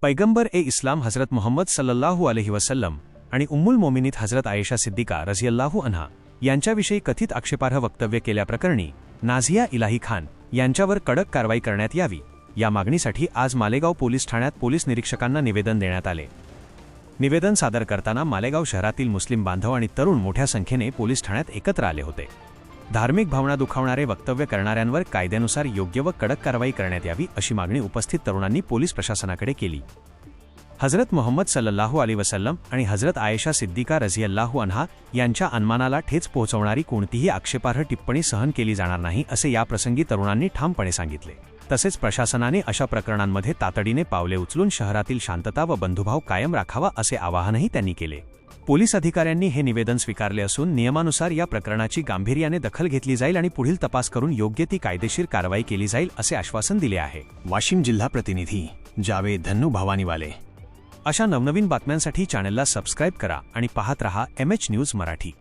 पैगंबर ए इस्लाम हजरत मुहम्मद सल्लल्लाहु अलैहि वसल्लम आणि उम्मुल मोमिनीत हजरत आयशा सिद्दीका रझियल्लाहु अन्हा यांच्याविषयी कथित आक्षेपार्ह वक्तव्य केल्याप्रकरणी नाझिया इलाही खान यांच्यावर कडक कारवाई करण्यात यावी या मागणीसाठी आज मालेगाव पोलीस ठाण्यात पोलीस निरीक्षकांना निवेदन देण्यात आले। निवेदन सादर करताना मालेगाव शहरातील मुस्लिम बांधव आणि तरुण मोठ्या संख्येने पोलीस ठाण्यात एकत्र आले होते। धार्मिक भावना दुखावणारे वक्तव्य करणाऱ्यांवर कायद्यानुसार योग्य व कडक कारवाई करण्यात यावी अशी मागणी उपस्थित तरुणांनी पोलीस प्रशासनाकडे केली। हजरत मुहम्मद सल्लल्लाहु अलैहि वसल्लम आणि हजरत आयशा सिद्दीका रझियल्लाहु अन्हा यांच्या अन्मानाला ठेच पोहोचवणारी कोणतीही आक्षेपार्ह टिप्पणी सहन केली जाणार नाही असे याप्रसंगी तरुणांनी ठामपणे सांगितले। तसेच प्रशासनाने अशा प्रकरणांमध्ये तातडीने पावले उचलून शहरातील शांतता व बंधुभाव कायम राखावा असे आवाहनही त्यांनी केले। पोलीस अधिकाऱ्यांनी हे निवेदन स्वीकारले असून नियमानुसार या प्रकरणाची गांभीर्याने दखल घेतली जाईल आणि पुढील तपास करून योग्य ती कायदेशीर कारवाई केली जाईल असे आश्वासन दिले आहे। वाशिम जिल्हा प्रतिनिधी जावेद धन्नू भवानीवाले। अशा नवनवीन बातम्यांसाठी चॅनलला सबस्क्राइब करा आणि पाहत रहा MH न्यूज मराठी।